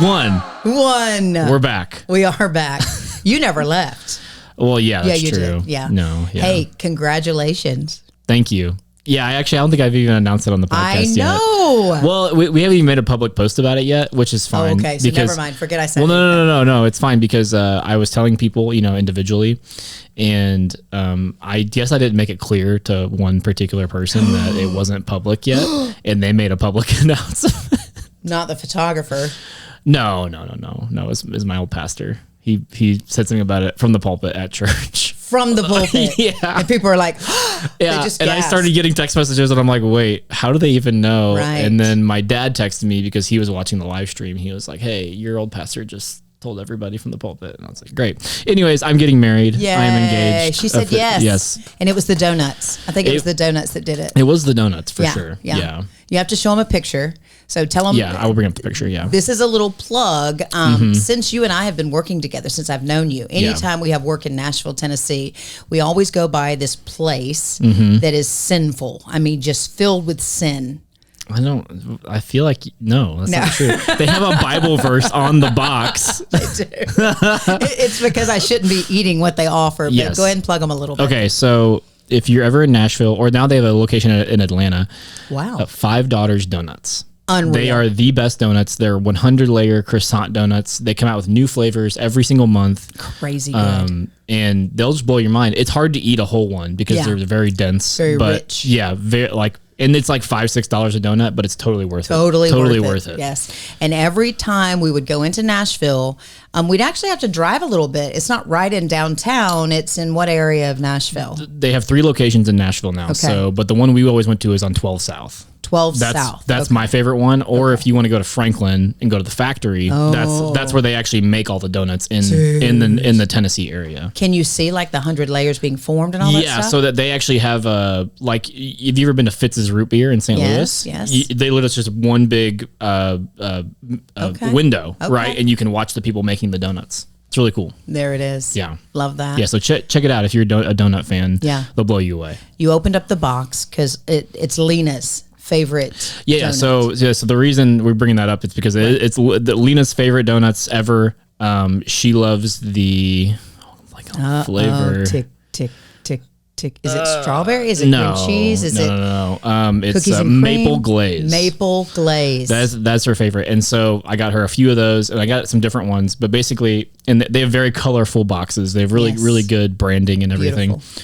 One. We're back. We are back. You never left. Well, yeah, that's you true. did. Yeah. No. Yeah. Hey, congratulations. Thank you. Yeah, I don't think I've even announced it on the podcast yet. I know. Well, we haven't even made a public post about it yet, which is fine. Oh, okay, so never mind. Forget I said it. Well, no. It's fine because I was telling people, individually, and I guess I didn't make it clear to one particular person that it wasn't public yet, and they made a public announcement. Not the photographer. No. It's my old pastor. He said something about it from the pulpit at church. From the pulpit. Yeah. And people are like, yeah. And I started getting text messages and I'm like, wait, how do they even know? Right. And then my dad texted me because he was watching the live stream. He was like, hey, your old pastor just told everybody from the pulpit. And I was like, great. Anyways, I'm getting married. Yay. I am engaged. She said yes. Yes. And it was the donuts. I think it was the donuts that did it. It was the donuts for sure. Yeah. You have to show them a picture. So tell them. Yeah, I will bring up the picture. Yeah. This is a little plug. Since you and I have been working together, since I've known you, anytime we have work in Nashville, Tennessee, we always go by this place that is sinful. I mean, just filled with sin. I feel like, no, that's not true. They have a Bible verse on the box. They do. It's because I shouldn't be eating what they offer, but go ahead and plug them a little bit. Okay, so if you're ever in Nashville, or now they have a location in Atlanta. Wow. Five Daughters Doughnuts. Unreal. They are the best donuts. They're 100-layer croissant donuts. They come out with new flavors every single month. Crazy good. And they'll just blow your mind. It's hard to eat a whole one because they're very dense. Very rich. Yeah, and it's like $5-6 a donut, but it's totally worth it. Totally worth it. Yes. And every time we would go into Nashville, we'd actually have to drive a little bit. It's not right in downtown. It's in what area of Nashville? They have 3 locations in Nashville now. Okay. So, but the one we always went to is on 12 South. 12 South. That's my favorite one. Or if you want to go to Franklin and go to the factory, that's where they actually make all the donuts in the Tennessee area. Can you see like the 100 layers being formed and all that stuff? Yeah, so that they actually have like, have you ever been to Fitz's Root Beer in St. Louis? Yes. They literally just one big window, right? And you can watch the people making the donuts. It's really cool. There it is. Yeah. Love that. Yeah, so check it out if you're a donut fan. Yeah. They'll blow you away. You opened up the box because it's Lena's favorite donut. So the reason we're bringing that up is because it's Lena's favorite donuts ever. She loves the flavor. Tick, tick, tick, tick. Is it strawberry? Is it cream cheese? Is no. It's cream? maple glaze. Maple glaze. That's her favorite. And so I got her a few of those, and I got some different ones. But basically, and they have very colorful boxes. They have really good branding and everything. Beautiful.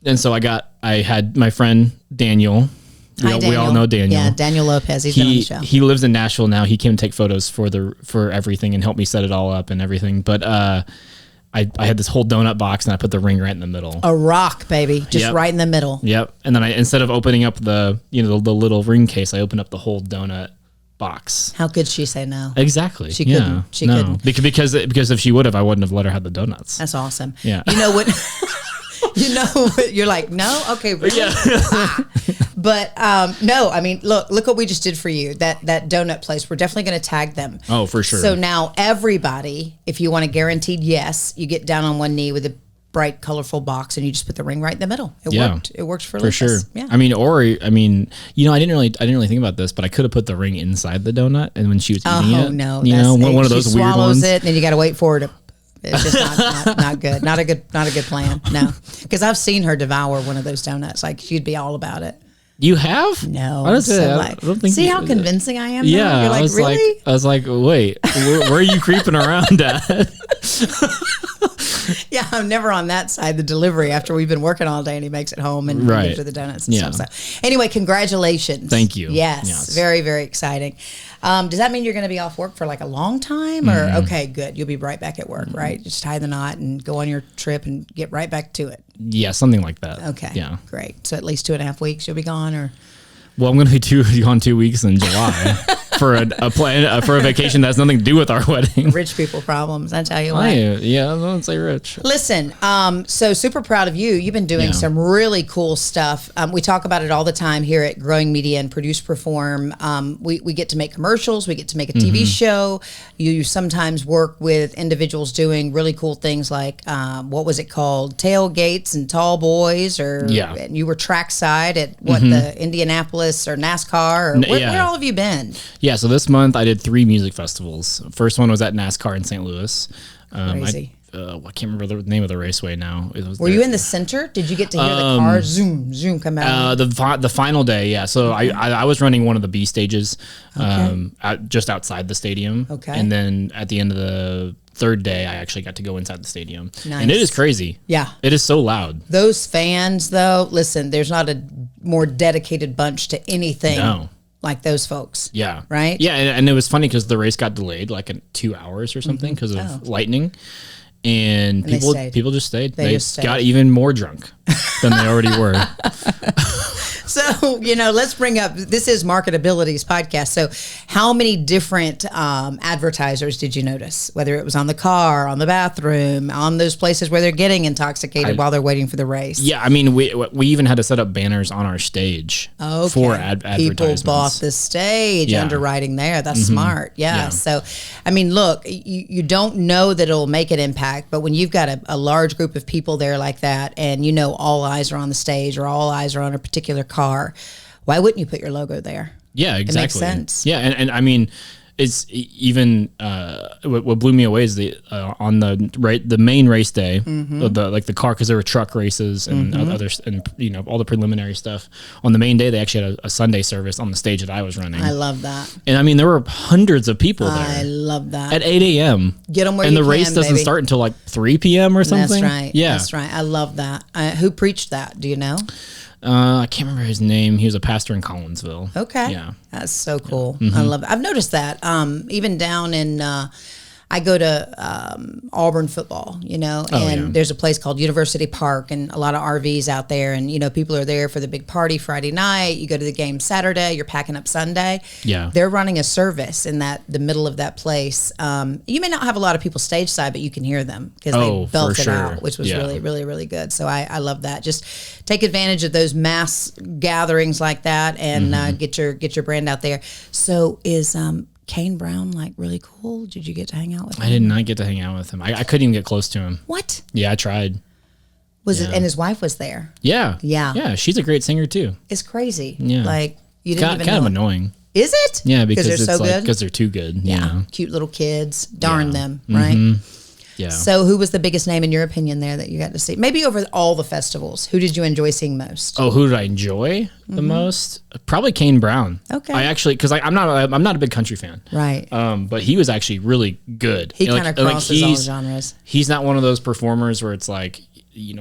And so I had my friend Daniel. We all know Daniel. Yeah, Daniel Lopez. He's been on the show. He lives in Nashville now. He came to take photos for everything and help me set it all up and everything. But I had this whole donut box and I put the ring right in the middle. A rock, baby, just right in the middle. Yep. And then instead of opening up the little ring case, I opened up the whole donut box. How could she say no? Exactly. She couldn't. She couldn't. Because if she would have, I wouldn't have let her have the donuts. That's awesome. Yeah. You know what? You're like, no? Okay, really? Yeah. But no, I mean, look what we just did for you. That donut place, we're definitely going to tag them. Oh, for sure. So now everybody, if you want a guaranteed yes, you get down on one knee with a bright, colorful box and you just put the ring right in the middle. It worked. It worked for Lucas. Sure. Yeah. I mean, I didn't really think about this, but I could have put the ring inside the donut and when she was eating it. No. One of those weird ones. Swallows it and then you got to wait for her to. It's just not good. Not a good plan. No, because I've seen her devour one of those donuts. Like she'd be all about it. You have? No. I don't think see how convincing I am? Yeah. You're like, really? I was like, wait, where are you creeping around at? Yeah, I'm never on that side, the delivery, after we've been working all day and he makes it home and gives her the donuts and stuff. So anyway, congratulations. Thank you. Yes. Very, very exciting. Does that mean you're going to be off work for like a long time or okay, good. You'll be right back at work, right? Just tie the knot and go on your trip and get right back to it. Yeah, something like that. Okay. Yeah. Great. So at least 2.5 weeks you'll be gone or? Well, I'm going to be gone 2 weeks in July for a vacation that has nothing to do with our wedding. Rich people problems, I tell you what. Yeah, I don't say rich. Listen, so super proud of you. You've been doing some really cool stuff. We talk about it all the time here at Growing Media and Produce Perform. We get to make commercials. We get to make a TV show. You sometimes work with individuals doing really cool things like, what was it called? Tailgates and Tall Boys, or you were trackside at the Indianapolis or NASCAR, or where all have you been? Yeah, so this month I did 3 music festivals. First one was at NASCAR in St. Louis. Crazy. I can't remember the name of the raceway now. Were you in the center? Did you get to hear the car zoom, zoom come out? The final day, yeah. So I was running one of the B stages, just outside the stadium. Okay. And then at the end of the third day, I actually got to go inside the stadium. Nice. And it is crazy. Yeah. It is so loud. Those fans, though, listen, there's not a more dedicated bunch to anything. No. Like those folks. Yeah. Right? Yeah, and it was funny because the race got delayed like in 2 hours or something because of lightning. And people just stayed. They just stayed. Got even more drunk than they already were. So, let's bring up, this is MarketAbilities podcast. So how many different advertisers did you notice? Whether it was on the car, on the bathroom, on those places where they're getting intoxicated while they're waiting for the race? Yeah, I mean, we even had to set up banners on our stage for advertisements. People bought the stage, underwriting there. That's smart. Yeah. So, I mean, look, you don't know that it'll make an impact, but when you've got a large group of people there like that, and all eyes are on the stage or all eyes are on a particular car, why wouldn't you put your logo there? Yeah, exactly. It makes sense. Yeah, and I mean, it's even what blew me away is on the main race day, the car, because there were truck races and others, and all the preliminary stuff. On the main day, they actually had a Sunday service on the stage that I was running. I love that. And I mean, there were hundreds of people there. I love that. At 8 a.m. Get them where and you the can, race doesn't start until like 3 p.m. or something. That's right. Yeah, that's right. I love that. Who preached that? Do you know? I can't remember his name. He was a pastor in Collinsville. Okay. Yeah. That's so cool. I love it. I've noticed that. Even down in, I go to Auburn football, and there's a place called University Park and a lot of RVs out there. And, people are there for the big party Friday night. You go to the game Saturday, you're packing up Sunday. Yeah. They're running a service in the middle of that place. You may not have a lot of people stage side, but you can hear them because they belt it out, which was really, really, really good. So I love that. Just take advantage of those mass gatherings like that and get your brand out there. So is Kane Brown really cool? Did you get to hang out with him? I did not get to hang out with him. I couldn't even get close to him. What? Yeah, I tried. Was it? And his wife was there. Yeah. Yeah. Yeah, she's a great singer too. It's crazy. Yeah. You didn't even kind of annoying. Is it? Yeah, because they're it's so good. Because they're too good. Yeah. Cute little kids. Darn them, right? Yeah. So who was the biggest name in your opinion there that you got to see? Maybe over all the festivals. Who did you enjoy seeing most? Oh, who did I enjoy the most? Probably Kane Brown. Okay. I actually, because I'm not a big country fan. Right. But he was actually really good. He kind of crosses all genres. He's not one of those performers where it's like,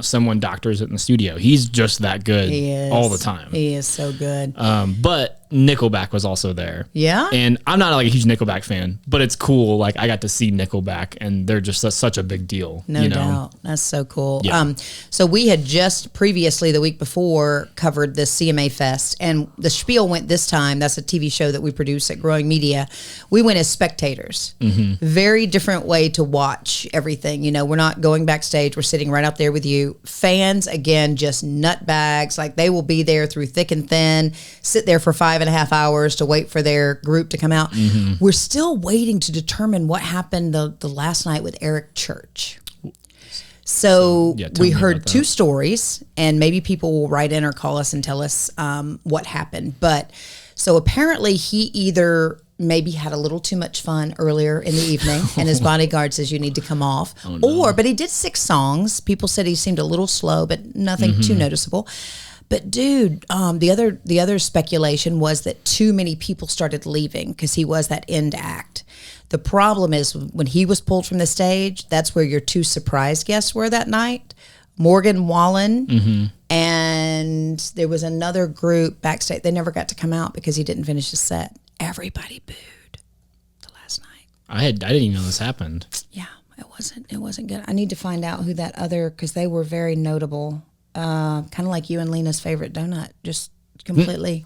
someone doctors it in the studio. He's just that good all the time. He is so good. But Nickelback was also there. Yeah. And I'm not a huge Nickelback fan, but it's cool. I got to see Nickelback and they're just such a big deal. No doubt. That's so cool. Yeah. So we had just previously the week before covered the CMA Fest, and the spiel went this time. That's a TV show that we produce at Growing Media. We went as spectators. Very different way to watch everything. We're not going backstage. We're sitting right out there with you. Fans, again, just nutbags. They will be there through thick and thin, sit there for 5.5 hours to wait for their group to come out. We're still waiting to determine what happened the last night with Eric Church. So we heard 2 stories, and maybe people will write in or call us and tell us what happened. But so apparently he either maybe had a little too much fun earlier in the evening and his bodyguard says you need to come off. But he did 6 songs. People said he seemed a little slow, but nothing too noticeable. But dude, the other speculation was that too many people started leaving because he was that end act. The problem is when he was pulled from the stage, that's where your 2 surprise guests were that night. Morgan Wallen and there was another group backstage. They never got to come out because he didn't finish his set. Everybody booed the last night. I didn't even know this happened. Yeah, it wasn't good. I need to find out who that other, because they were very notable. Kind of like you and Lena's favorite donut, just completely.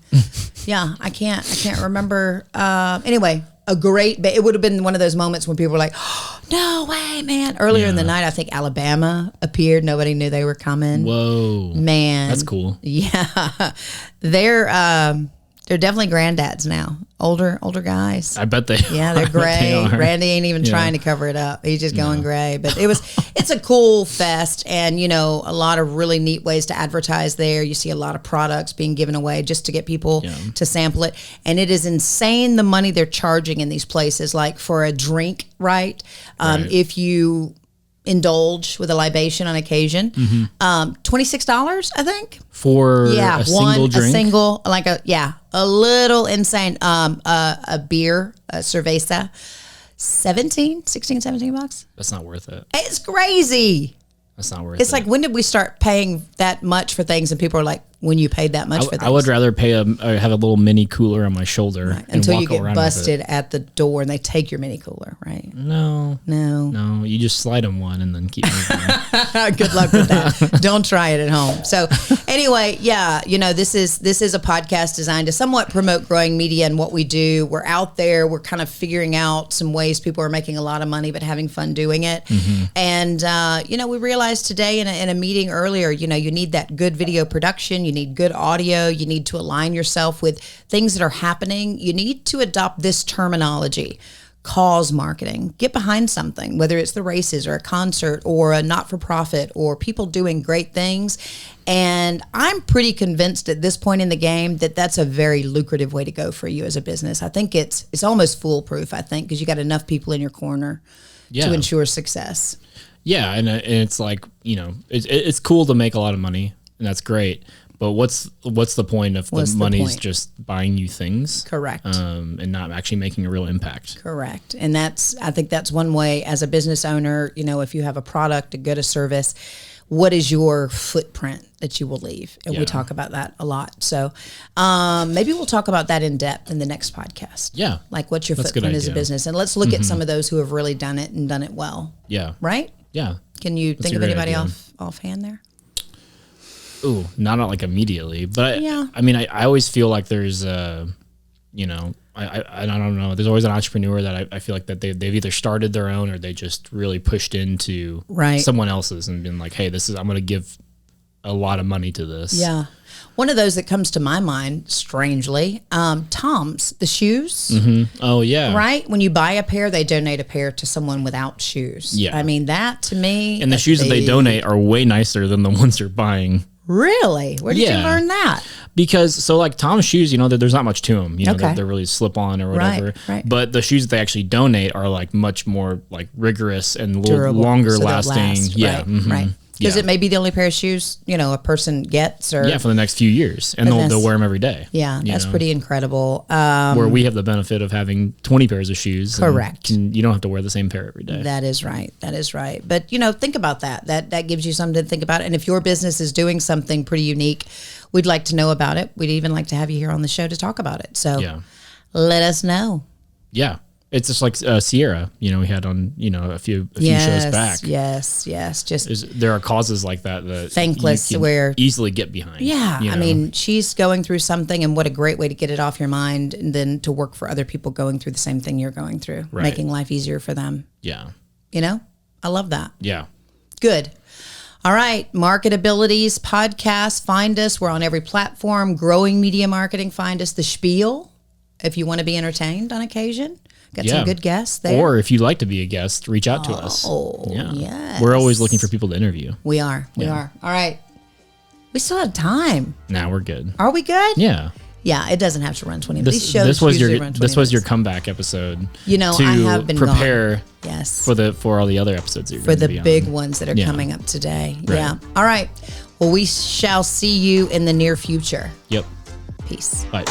Yeah, I can't remember. Anyway, it would have been one of those moments when people were like, oh, no way, man. Earlier in the night, I think Alabama appeared. Nobody knew they were coming. Whoa. Man. That's cool. Yeah. They're, They're definitely granddads now. Older guys. I bet they Yeah, they're gray. Randy ain't even trying to cover it up. He's just going gray. But it's a cool fest, and a lot of really neat ways to advertise there. You see a lot of products being given away just to get people to sample it. And it is insane the money they're charging in these places, like for a drink, right? If you indulge with a libation on occasion, $26, I think, for a single drink. A little insane. A beer, a cerveza, $17 That's not worth it. It's crazy. That's not worth it. It's like, when did we start paying that much for things? And people are like, when you paid that much for things. I would rather have a little mini cooler on my shoulder until you get busted at the door and they take your mini cooler, right? No. You just slide them one and then keep moving. Good luck with that. Don't try it at home. So anyway, this is a podcast designed to somewhat promote growing media and what we do. We're out there. We're kind of figuring out some ways people are making a lot of money but having fun doing it. And we realized today in a meeting earlier, you need that good video production. You need good audio. You need to align yourself with things that are happening. You need to adopt this terminology: cause marketing. Get behind something, whether it's the races or a concert or a not-for-profit or people doing great things. And I'm pretty convinced at this point in the game that that's a very lucrative way to go for you as a business. I think it's almost foolproof, because you got enough people in your corner to ensure success. Yeah, and it's like, it's cool to make a lot of money, and that's great. But what's the point if the money's just buying you things? Correct. And not actually making a real impact. Correct. And I think that's one way as a business owner, if you have a product, a good, a service, what is your footprint that you will leave? And we talk about that a lot. So maybe we'll talk about that in depth in the next podcast. Yeah. Like, what's your footprint as a business? And let's look at some of those who have really done it and done it well. Yeah. Right? Yeah. Can you think of anybody offhand there? Ooh, not like immediately, but I always feel like there's I don't know. There's always an entrepreneur that I feel like that they've either started their own or they just really pushed into someone else's and been like, hey, I'm going to give a lot of money to this. Yeah. One of those that comes to my mind, strangely, Tom's, the shoes. Oh, yeah. Right? When you buy a pair, they donate a pair to someone without shoes. Yeah. I mean, that to me. And the shoes that they donate are way nicer than the ones they're buying. Really? Where did you learn that? Because Tom's shoes, there's not much to them. They're really slip on or whatever. Right. But the shoes that they actually donate are like much more like rigorous and a little longer lasting. Right. Because it may be the only pair of shoes, a person gets. For the next few years. And they'll wear them every day. Yeah, that's pretty incredible. Where we have the benefit of having 20 pairs of shoes. Correct. You don't have to wear the same pair every day. That is right. But, think about that. That gives you something to think about. And if your business is doing something pretty unique, we'd like to know about it. We'd even like to have you here on the show to talk about it. So let us know. Yeah. It's just like Sierra, we had on, a few shows back. Yes. There are causes like that thankless you can where easily get behind. Yeah. I mean, she's going through something, and what a great way to get it off your mind and then to work for other people going through the same thing you're going through, making life easier for them. Yeah. I love that. Yeah. Good. All right. MarketAbilities podcast. Find us. We're on every platform. Growing Media Marketing. Find us. The Spiel, if you want to be entertained on occasion. Got some good guests there. Or if you'd like to be a guest, reach out to us. Oh, yes. We're always looking for people to interview. We are. All right. We still have time. Nah, we're good. Are we good? Yeah. Yeah, it doesn't have to run 20 minutes. These shows this was usually run 20 this was your minutes. comeback episode. I have been prepare gone. Yes. for all the other episodes that you're for the be big on. ones that are coming up today. Right. Yeah. All right. Well, we shall see you in the near future. Yep. Peace. Bye.